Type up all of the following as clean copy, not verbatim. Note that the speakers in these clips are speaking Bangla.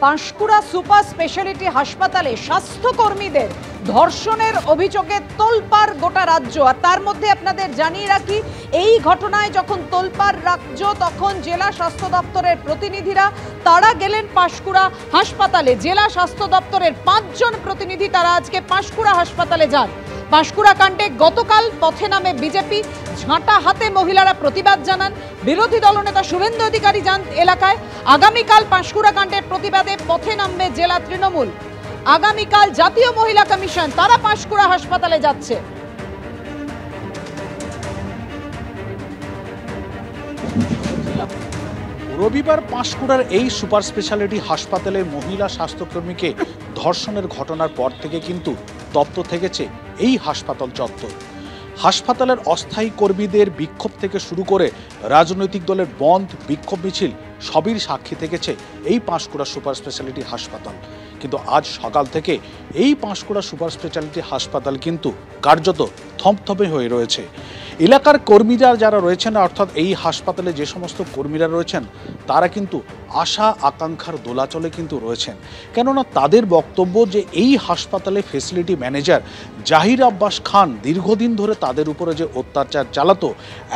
পাঁশকুড়া সুপার স্পেশালিটি হাসপাতালে স্বাস্থ্যকর্মীদের ধর্ষণের অভিযোগে তোলপাড় গোটা রাজ্য। আর তার মধ্যে আপনাদের জানিয়ে রাখি, এই ঘটনায় যখন তোলপাড় রাজ্য, তখন জেলা স্বাস্থ্য দপ্তরের প্রতিনিধিরা তারা গেলেন পাঁশকুড়া হাসপাতালে। জেলা স্বাস্থ্য দপ্তরের 5 জন প্রতিনিধি তারা আজকে পাঁশকুড়া হাসপাতালে যান। পাঁশকুড়া কাণ্ডে গতকাল পথে নামে বিজেপি, ঝাঁটা হাতে মহিলারা প্রতিবাদ জানান। বিরোধী দলনেতা শুভেন্দু অধিকারী যান এলাকায়। আগামীকাল পাঁশকুড়া কাণ্ডের প্রতিবাদে পথে নামবে জেলা তৃণমূল। আগামীকাল জাতীয় মহিলা কমিশন তারা পাঁশকুড়া হাসপাতালে যাচ্ছে। রবিবার পাঁশকুড়ার এই সুপার স্পেশালিটি হাসপাতালের মহিলা স্বাস্থ্যকর্মীকে ধর্ষণের ঘটনার পর থেকে কিন্তু তপ্ত থেকেছে এই হাসপাতাল চত্বর। হাসপাতালের অস্থায়ী কর্মীদের বিক্ষোভ থেকে শুরু করে রাজনৈতিক দলের বন্ধ, বিক্ষোভ মিছিল সবই সাক্ষী থেকেছে এই পাঁশকুড়া সুপার স্পেশালিটি হাসপাতাল। কিন্তু আজ সকাল থেকে এই পাঁশকুড়া সুপার স্পেশালিটি হাসপাতাল কিন্তু কার্যত থমথমে হয়ে রয়েছে। এলাকার কর্মীরা যারা রয়েছেন, অর্থাৎ এই হাসপাতালে যে সমস্ত কর্মীরা রয়েছেন, তারা কিন্তু আশা আকাঙ্ক্ষার দোলাচলে কিন্তু রয়েছেন। কেননা তাদের বক্তব্য যে এই হাসপাতালে ফেসিলিটি ম্যানেজার জাহির আব্বাস খান দীর্ঘদিন ধরে তাদের উপরে যে অত্যাচার চালাতো,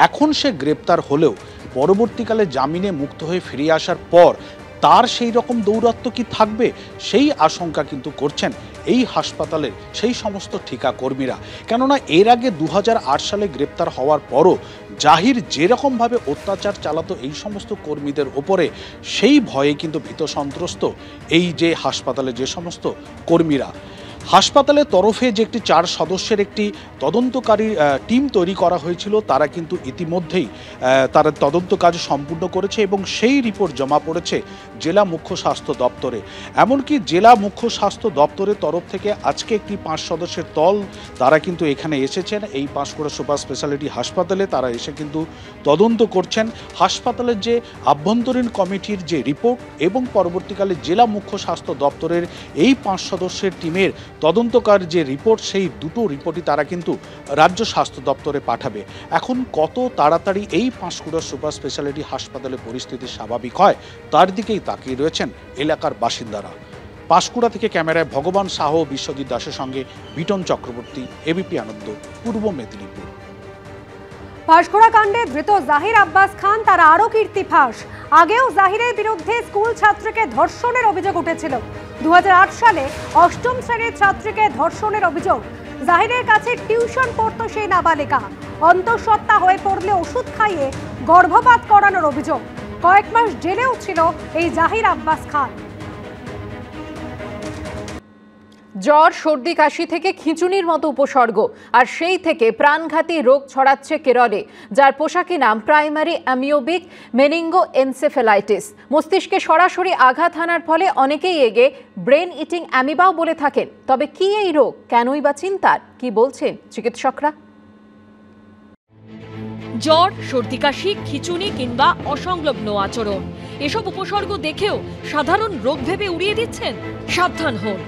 এখন সে গ্রেপ্তার হলেও পরবর্তীকালে জামিনে মুক্ত হয়ে ফিরে আসার পর তার সেই রকম দৌরাত্ম্য কি থাকবে, সেই আশঙ্কা কিন্তু করছেন এই হাসপাতালের সেই সমস্ত ঠিকা কর্মীরা। কেননা এর আগে 2008 সালে গ্রেপ্তার হওয়ার পরও জাহির যেরকমভাবে অত্যাচার চালাতো এই সমস্ত কর্মীদের ওপরে, সেই ভয়ে কিন্তু ভীত সন্ত্রস্ত এই যে হাসপাতালে যে সমস্ত কর্মীরা। হাসপাতালের তরফে যে একটি 4 সদস্যের একটি তদন্তকারী টিম তৈরি করা হয়েছিল, তারা কিন্তু ইতিমধ্যেই তারা তদন্ত কাজ সম্পূর্ণ করেছে এবং সেই রিপোর্ট জমা পড়েছে জেলা মুখ্য স্বাস্থ্য দপ্তরে। এমনকি জেলা মুখ্য স্বাস্থ্য দপ্তরের তরফ থেকে আজকে একটি 5 সদস্যের দল তারা কিন্তু এখানে এসেছেন এই পাঁশকুড়া সুপার স্পেশালিটি হাসপাতালে। তারা এসে কিন্তু তদন্ত করছেন হাসপাতালের যে আভ্যন্তরীণ কমিটির যে রিপোর্ট এবং পরবর্তীকালে জেলা মুখ্য স্বাস্থ্য দপ্তরের এই 5 সদস্যের টিমের তদন্তকার যে রিপোর্ট, সেই দুটো রিপোর্টই তারা কিন্তু রাজ্য স্বাস্থ্য দপ্তরে পাঠাবে। এখন কত তাড়াতাড়ি এই পাঁশকুড়া সুপার স্পেশালিটি হাসপাতালে পরিস্থিতি স্বাভাবিক হয়, তার দিকেই তাকিয়ে রয়েছেন এলাকার বাসিন্দারা। পাঁশকুড়া থেকে ক্যামেরায় ভগবান সাহ, বিশ্বজিৎ দাসের সঙ্গে বিটন চক্রবর্তী, এবিপি আনন্দ, পূর্ব মেদিনীপুর। পাঁশকুড়া কাণ্ডে ধৃত জাহির আব্বাস খান তার আরও কীর্তি ফাঁস। আগেও জাহিরের বিরুদ্ধে স্কুল ছাত্রীকে ধর্ষণের অভিযোগ উঠেছিল। 2008 সালে 8ম শ্রেণীর ছাত্রীকে ধর্ষণের অভিযোগ। জাহিরের কাছে টিউশন পড়তো সেই নাবালিকা। অন্তঃসত্ত্বা হয়ে পড়লে ওষুধ খাইয়ে গর্ভপাত করানোর অভিযোগ। কয়েক মাস জেলেও ছিল এই জাহির আব্বাস খান। জ্বর, সর্দি, কাশি থেকে খিঁচুনির মতো উপসর্গ, আর সেই থেকে প্রাণঘাতী রোগ ছড়াচ্ছে কেরলে, যার পোশাকি নাম প্রাইমারি অ্যামিওবিক মেনিঙ্গো এনসেফেলাইটিস। মস্তিষ্কে সরাসরি আঘাত হানার ফলে অনেকেই এগে ব্রেন ইটিং অ্যামিবাও বলে থাকেন। তবে কি এই রোগ, কেনই বা চিন্তার, কি বলছেন চিকিৎসকরা? জ্বর, সর্দি, কাশি, খিঁচুনি কিংবা অসংলগ্ন আচরণ, এসব উপসর্গ দেখেও সাধারণ রোগ ভেবে উড়িয়ে দিচ্ছেন? সাবধান হন,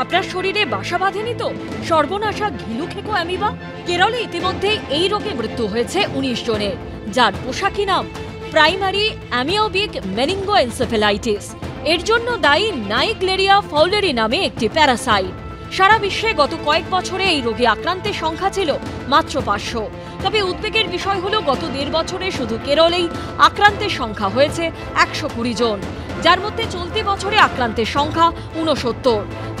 আপনার শরীরে বাসা বাঁধেনি তো সর্বনাশা ঘিলুখেকো অ্যামিবা? কেরলে ইতিমধ্যে এই রোগে মৃত্যু হয়েছে 19 জনের, যার পোশাকি নাম প্রাইমারি অ্যামিওবিক মেনিঙ্গো এনসেফেলাইটিস। এর জন্য দায়ী নাইগ্লেরিয়া ফাউলেরি নামে একটি প্যারাসাইট। সারা বিশ্বে গত কয়েক বছরে এই রোগে আক্রান্তের সংখ্যা ছিল মাত্র 500। তবে উদ্বেগের বিষয় হলো গত 1.5 বছরে শুধু কেরলেই আক্রান্তের সংখ্যা হয়েছে 120 জন, যার মধ্যে চলতি বছরে আক্রান্তের সংখ্যা 69,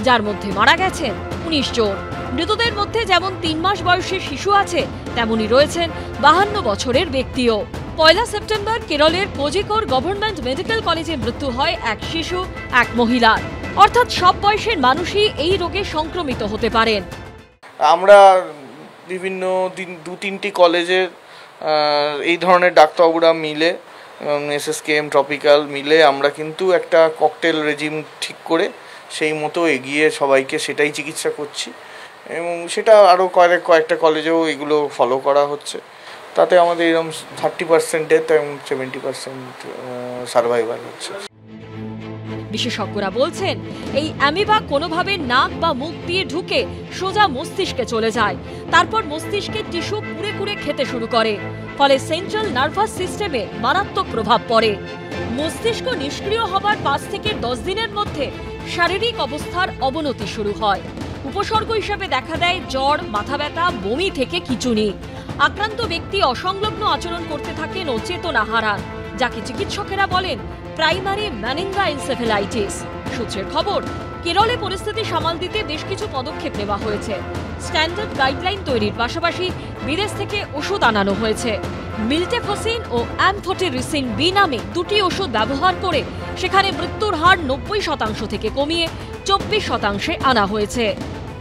যার মধ্যে মারা গেছেন 19 জন। মৃতদের মধ্যে যেমন 3 মাস বয়সী শিশু আছে, তেমনই রয়েছেন 52 বছরের ব্যক্তিও। 1 সেপ্টেম্বর কেরলের কোজিকোর গভর্নমেন্ট মেডিকেল কলেজে মৃত্যু হয় এক শিশু, এক মহিলার। অর্থাৎ সব বয়সের মানুষই এই রোগে সংক্রমিত হতে পারেন। আমরা বিভিন্ন 2-3টি কলেজের এই ধরনের ডাক্তারবাবুরা মিলে এবং SSKM ট্রপিক্যাল মিলে আমরা কিন্তু একটা ককটেল রেজিম ঠিক করে সেই মতো এগিয়ে সবাইকে সেটাই চিকিৎসা করছি এবং সেটা আরও কয়েকটা কলেজেও এগুলো ফলো করা হচ্ছে। তাতে আমাদের এরকম 30% ডেথ এবং 70% সার্ভাইভাল হচ্ছে। বিশেষজ্ঞরা বলছেন এই অ্যামিবা কোনোভাবে নাক বা মুখ দিয়ে ঢুকে সোজা মস্তিষ্কে চলে যায়, তারপর মস্তিষ্কের টিস্যু কুড়ে কুড়ে খেতে শুরু করে, ফলে সেন্ট্রাল নার্ভাস সিস্টেমে মারাত্মক প্রভাব পড়ে। মস্তিষ্ক নিষ্ক্রিয় হবার 5 থেকে 10 দিনের মধ্যে শারীরিক অবস্থার অবনতি শুরু হয়। উপসর্গ হিসেবে দেখা দেয় জ্বর, মাথা ব্যথা, বমি থেকে খিঁচুনি। আক্রান্ত ব্যক্তি অসংলগ্ন আচরণ করতে থাকেন ও চেতনা হারান, যাকে চিকিৎসকেরা বলেন প্রাইমারি মেনিনজাইএনসেফ্যালাইটিস। সূত্রের খবর, কেরলে পরিস্থিতি সামাল দিতে বেশ কিছু পদক্ষেপ নেওয়া হয়েছে। স্ট্যান্ডার্ড গাইডলাইন তৈরির পাশাপাশি বিদেশ থেকে ওষুধ আনানো হয়েছে। মিল্টেফসিন ও অ্যামফোটেরিসিন বি নামে 2টি ওষুধ ব্যবহার করে সেখানে মৃত্যুর হার 90% থেকে কমিয়ে 24% আনা হয়েছে।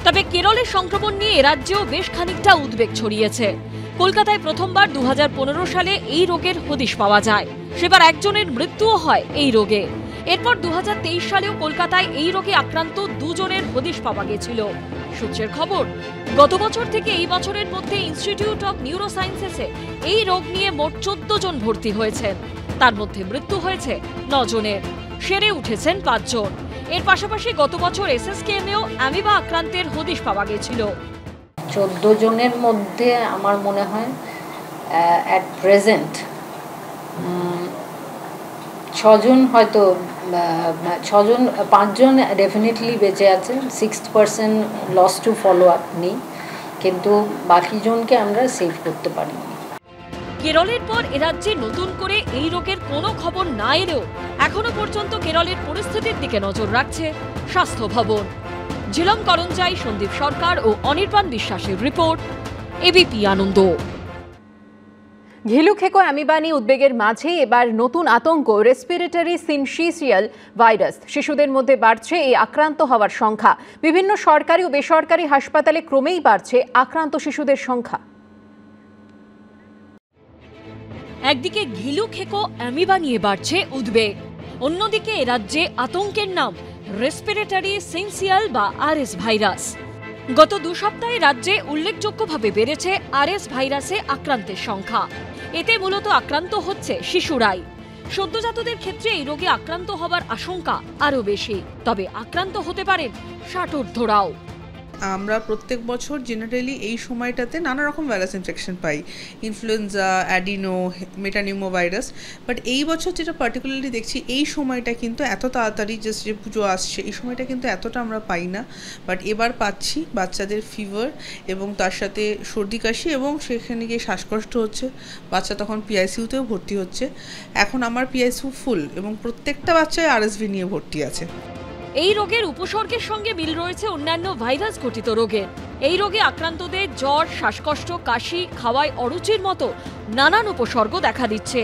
তবে কেরলের সংক্রমণ নিয়ে রাজ্যেও বেশ খানিকটা উদ্বেগ ছড়িয়েছে। কলকাতায় প্রথমবার 2015 সালে এই রোগের হদিশ পাওয়া যায়। সেবার একজনের মৃত্যুও হয় এই রোগে। এরপর 2023 সালেও কলকাতায় এই রোগে আক্রান্ত 2 জনের হদিশ পাওয়া গেছিল। সূত্রের খবর, গত বছর থেকে এই বছরের মধ্যে ইনস্টিটিউট অফ নিউরোসায়েন্সেসে এই রোগ নিয়ে মোট 14 জন ভর্তি হয়েছেন। তার মধ্যে মৃত্যু হয়েছে 9 জনের, সেরে উঠেছেন 5 জন। এর পাশাপাশি গত বছর এসএসকেএমেও অ্যামিবা আক্রান্তের হদিশ পাওয়া গেছিল। 14 জনের মধ্যে আমার মনে হয় অ্যাট প্রেজেন্ট 6 জন, হয়তো 5 জন ডেফিনেটলি বেঁচে আছে। 6% লস টু ফলো আপ নেই, কিন্তু বাকি জনকে আমরা সেভ করতে পারিনি। কেরলের পর এরাজ্যে নতুন করে এই রোগের কোনো খবর না এলেও এখনো পর্যন্ত কেরলের পরিস্থিতির দিকে নজর রাখছে স্বাস্থ্য ভবন। ঝিলম করঞ্জাই, সন্দীপ সরকার ও অনির্বাণ বিশ্বাসের রিপোর্ট, এবিপি আনন্দ। ঘিলু খেকো অ্যামিবা নিয়ে উদ্বেগের মাঝে এবার নতুন আতঙ্ক রেসপিরেটরি সিনশিয়াল ভাইরাস। শিশুদের মধ্যে বাড়ছে এই আক্রান্ত হওয়ার সংখ্যা। বিভিন্ন সরকারি ও বেসরকারি হাসপাতালে ক্রমেই বাড়ছে আক্রান্ত শিশুদের সংখ্যা। একদিকে ঘিলু খেকো অ্যামিবা নিয়ে বাড়ছে উদ্বেগ, অন্যদিকে এ রাজ্যে আতঙ্কের নাম রেসপিরেটরি সিনশিয়াল বা আরএস ভাইরাস। গত 2 সপ্তাহে রাজ্যে উল্লেখযোগ্যভাবে বেড়েছে আরএস ভাইরাসে আক্রান্তের সংখ্যা। এতে মূলত আক্রান্ত হচ্ছে শিশুরাই। সদ্যজাতদের ক্ষেত্রে এই রোগে আক্রান্ত হবার আশঙ্কা আরও বেশি, তবে আক্রান্ত হতে পারেন 60 ঊর্ধ্বরাও। আমরা প্রত্যেক বছর জেনারেলি এই সময়টাতে নানা রকম virus infection pi, influenza, adeno, metapneumo virus. But এই বছর যেটা পার্টিকুলারলি দেখছি, এই সময়টা কিন্তু এত তাড়াতাড়ি যে পুজো আসছে, এই সময়টা কিন্তু এতটা আমরা পাই না। বাট এবার পাচ্ছি বাচ্চাদের ফিভার এবং তার সাথে সর্দি কাশি, এবং সেখানে গিয়ে শ্বাসকষ্ট হচ্ছে। বাচ্চা তখন পিআইসিইউতেও ভর্তি হচ্ছে। এখন আমার পিআইসিইউ ফুল এবং প্রত্যেকটা বাচ্চায় আরএসভি নিয়ে ভর্তি আছে। এই রোগের উপসর্গের সঙ্গে মিল রয়েছে অন্যান্য ভাইরাস ঘটিত রোগের। এই রোগে আক্রান্তদের জ্বর, শ্বাসকষ্ট, কাশি, খাওয়ায় অরুচির মতো নানান উপসর্গ দেখা দিচ্ছে।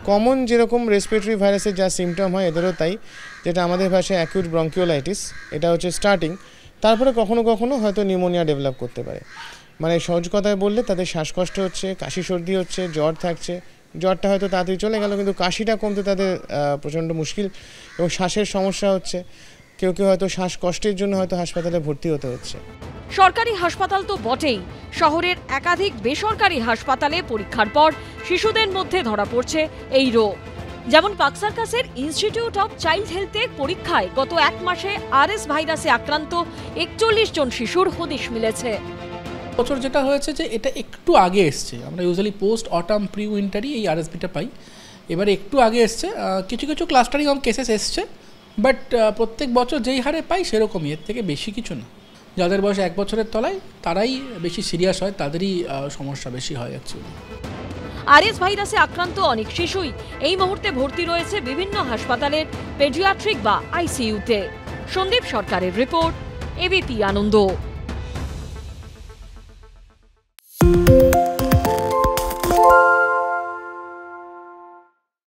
কমন যেরকম রেসপিরেটরি ভাইরাসের যা সিমটম হয় এদেরও তাই, যেটা আমাদের ভাষায় অ্যাকিউট ব্রঙ্কিওলাইটিস, এটা হচ্ছে স্টার্টিং। তারপরে কখনো কখনো হয়তো নিউমোনিয়া ডেভেলপ করতে পারে। মানে সহজ কথায় বললে তাদের শ্বাসকষ্ট হচ্ছে, কাশি সর্দি হচ্ছে, জ্বর থাকছে। জ্বরটা হয়তো তাড়াতাড়ি চলে গেল, কিন্তু কাশিটা কমতে তাদের প্রচণ্ড মুশকিল, এবং শ্বাসের সমস্যা হচ্ছে। কেউ কেউ হয়তো শ্বাসকষ্টের জন্য হয়তো হাসপাতালে ভর্তি হতে হচ্ছে। সরকারি হাসপাতাল তো বটেই, শহরের একাধিক বেসরকারি হাসপাতালে পরীক্ষার পর শিশুদের মধ্যে ধরা পড়ছে এই রোগ। যেমন পাকসার্কাসের ইনস্টিটিউট অফ চাইল্ড হেলথের পরীক্ষায় গত 1 মাসে আরএস ভাইরাসে আক্রান্ত 41 জন শিশুর হদিশ মিলেছে। বছর যেটা হয়েছে যে এটা একটু আগে এসছে, আমরা ইউজুয়ালি পোস্ট অটাম প্রি উইন্টারই এই আরএসভিটা পাই। এবারে একটু আগে এসছে, কিছু কিছু ক্লাস্টারিং অফ কেসেস এসছে, বাট প্রত্যেক বছর যেই হারে পাই সেরকমই, এর থেকে বেশি কিছু না। যাদের বয়স 1 বছরের তলায় তারাই বেশি সিরিয়াস হয়, তাদেরই সমস্যা বেশি হয় অ্যাকচুয়ালি। আরএস ভাইরাসে আক্রান্ত অনেক শিশুই এই মুহূর্তে ভর্তি রয়েছে বিভিন্ন হাসপাতালের পেডিয়াট্রিক বা আইসিইউতে। সন্দীপ সরকারের রিপোর্ট, এবিপি আনন্দ।